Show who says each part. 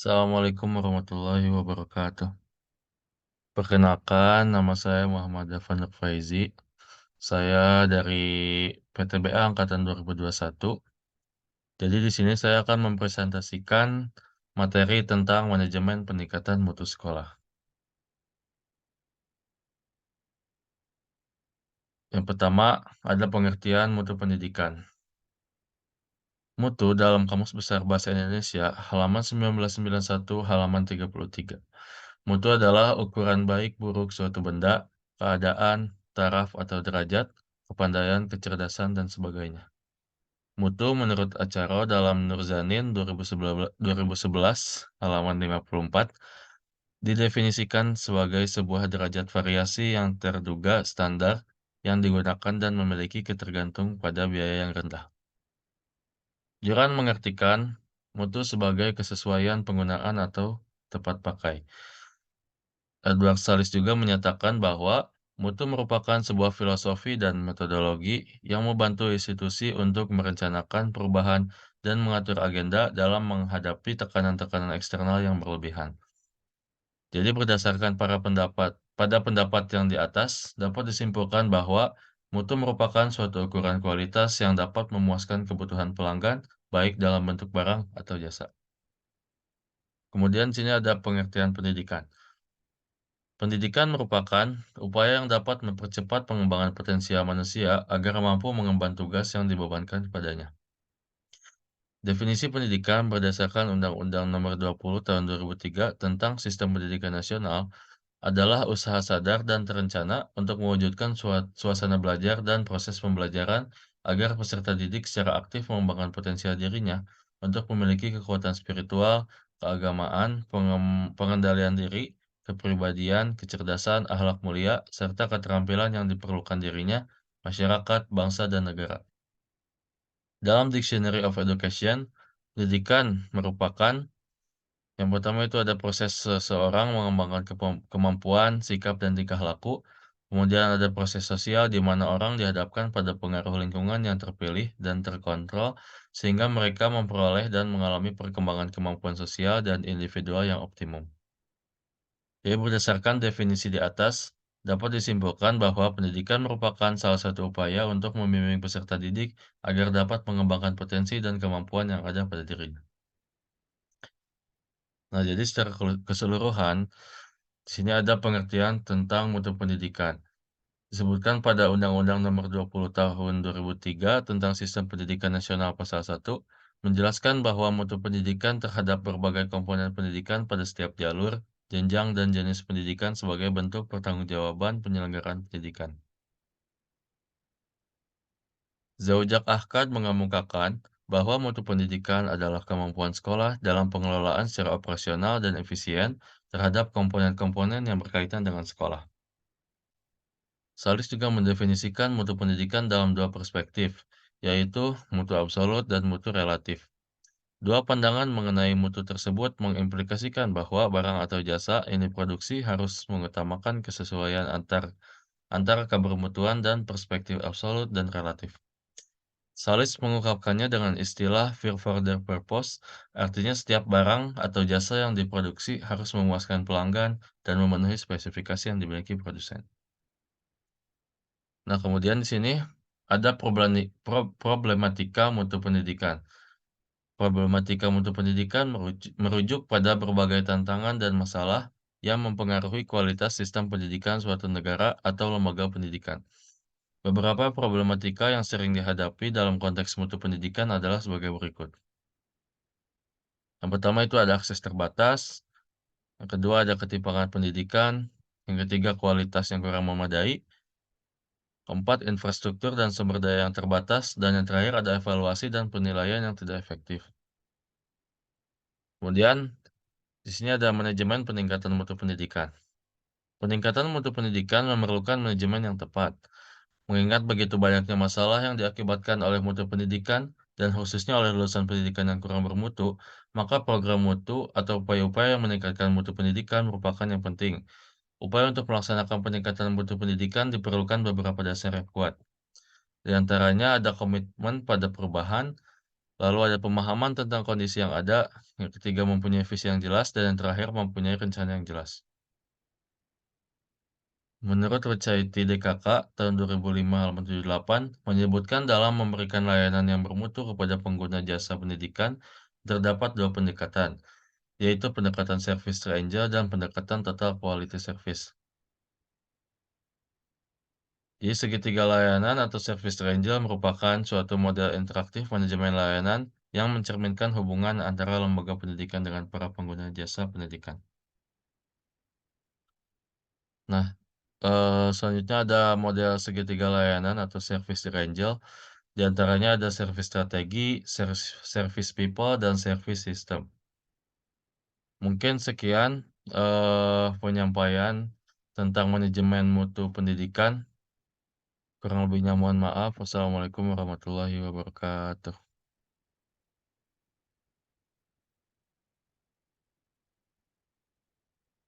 Speaker 1: Assalamualaikum warahmatullahi wabarakatuh. Perkenalkan, nama saya Muhammad Afan Faizi. Saya dari PTBA Angkatan 2021. Jadi di sini saya akan mempresentasikan materi tentang manajemen peningkatan mutu sekolah. Yang pertama ada pengertian mutu pendidikan. Mutu dalam Kamus Besar Bahasa Indonesia, halaman 1991, halaman 33. Mutu adalah ukuran baik buruk suatu benda, keadaan, taraf atau derajat, kepandaian, kecerdasan, dan sebagainya. Mutu menurut Acaro dalam Nurzanin 2011, halaman 54, didefinisikan sebagai sebuah derajat variasi yang terduga standar yang digunakan dan memiliki ketergantung pada biaya yang rendah. Joran mengartikan mutu sebagai kesesuaian penggunaan atau tepat pakai. Edward Salis juga menyatakan bahwa mutu merupakan sebuah filosofi dan metodologi yang membantu institusi untuk merencanakan perubahan dan mengatur agenda dalam menghadapi tekanan-tekanan eksternal yang berlebihan. Jadi berdasarkan pada pendapat yang di atas, dapat disimpulkan bahwa mutu merupakan suatu ukuran kualitas yang dapat memuaskan kebutuhan pelanggan, baik dalam bentuk barang atau jasa. Kemudian di sini ada pengertian pendidikan. Pendidikan merupakan upaya yang dapat mempercepat pengembangan potensial manusia agar mampu mengemban tugas yang dibebankan kepadanya. Definisi pendidikan berdasarkan Undang-Undang Nomor 20 Tahun 2003 tentang Sistem Pendidikan Nasional adalah usaha sadar dan terencana untuk mewujudkan suasana belajar dan proses pembelajaran agar peserta didik secara aktif mengembangkan potensial dirinya untuk memiliki kekuatan spiritual, keagamaan, pengendalian diri, kepribadian, kecerdasan, akhlak mulia, serta keterampilan yang diperlukan dirinya, masyarakat, bangsa, dan negara. Dalam Dictionary of Education, pendidikan merupakan yang pertama itu ada proses seseorang mengembangkan kemampuan, sikap, dan tingkah laku. Kemudian ada proses sosial di mana orang dihadapkan pada pengaruh lingkungan yang terpilih dan terkontrol sehingga mereka memperoleh dan mengalami perkembangan kemampuan sosial dan individual yang optimum. Jadi berdasarkan definisi di atas, dapat disimpulkan bahwa pendidikan merupakan salah satu upaya untuk membimbing peserta didik agar dapat mengembangkan potensi dan kemampuan yang ada pada dirinya. Nah, jadi secara keseluruhan, di sini ada pengertian tentang mutu pendidikan. Disebutkan pada Undang-Undang Nomor 20 Tahun 2003 tentang Sistem Pendidikan Nasional Pasal 1, menjelaskan bahwa mutu pendidikan terhadap berbagai komponen pendidikan pada setiap jalur, jenjang, dan jenis pendidikan sebagai bentuk pertanggungjawaban penyelenggaraan pendidikan. Zaujak Ahkad mengemukakan bahwa mutu pendidikan adalah kemampuan sekolah dalam pengelolaan secara operasional dan efisien terhadap komponen-komponen yang berkaitan dengan sekolah. Salis juga mendefinisikan mutu pendidikan dalam dua perspektif, yaitu mutu absolut dan mutu relatif. Dua pandangan mengenai mutu tersebut mengimplikasikan bahwa barang atau jasa yang diproduksi harus mengutamakan kesesuaian antara kebermutuan dan perspektif absolut dan relatif. Salis mengungkapkannya dengan istilah "fear for the purpose", artinya setiap barang atau jasa yang diproduksi harus memuaskan pelanggan dan memenuhi spesifikasi yang dimiliki produsen. Nah, kemudian di sini ada problematika mutu pendidikan. Problematika mutu pendidikan merujuk pada berbagai tantangan dan masalah yang mempengaruhi kualitas sistem pendidikan suatu negara atau lembaga pendidikan. Beberapa problematika yang sering dihadapi dalam konteks mutu pendidikan adalah sebagai berikut. Yang pertama itu ada akses terbatas, yang kedua ada ketimpangan pendidikan, yang ketiga kualitas yang kurang memadai, keempat infrastruktur dan sumber daya yang terbatas, dan yang terakhir ada evaluasi dan penilaian yang tidak efektif. Kemudian, di sini ada manajemen peningkatan mutu pendidikan. Peningkatan mutu pendidikan memerlukan manajemen yang tepat. Mengingat begitu banyaknya masalah yang diakibatkan oleh mutu pendidikan dan khususnya oleh lulusan pendidikan yang kurang bermutu, maka program mutu atau upaya-upaya yang meningkatkan mutu pendidikan merupakan yang penting. Upaya untuk melaksanakan peningkatan mutu pendidikan diperlukan beberapa dasar yang kuat. Di antaranya ada komitmen pada perubahan, Lalu ada pemahaman tentang kondisi yang ada, yang ketiga mempunyai visi yang jelas, dan yang terakhir mempunyai rencana yang jelas. Menurut Website DKK tahun 2005 halaman 78 menyebutkan dalam memberikan layanan yang bermutu kepada pengguna jasa pendidikan terdapat dua pendekatan, yaitu pendekatan service triangle dan pendekatan total quality service. Jadi segitiga layanan atau service triangle merupakan suatu model interaktif manajemen layanan yang mencerminkan hubungan antara lembaga pendidikan dengan para pengguna jasa pendidikan. Nah, selanjutnya ada model segitiga layanan atau service triangle. Di antaranya ada service strategi, service people, dan service system. Mungkin sekian, penyampaian tentang manajemen mutu pendidikan. Kurang lebihnya mohon maaf. Wassalamualaikum warahmatullahi wabarakatuh.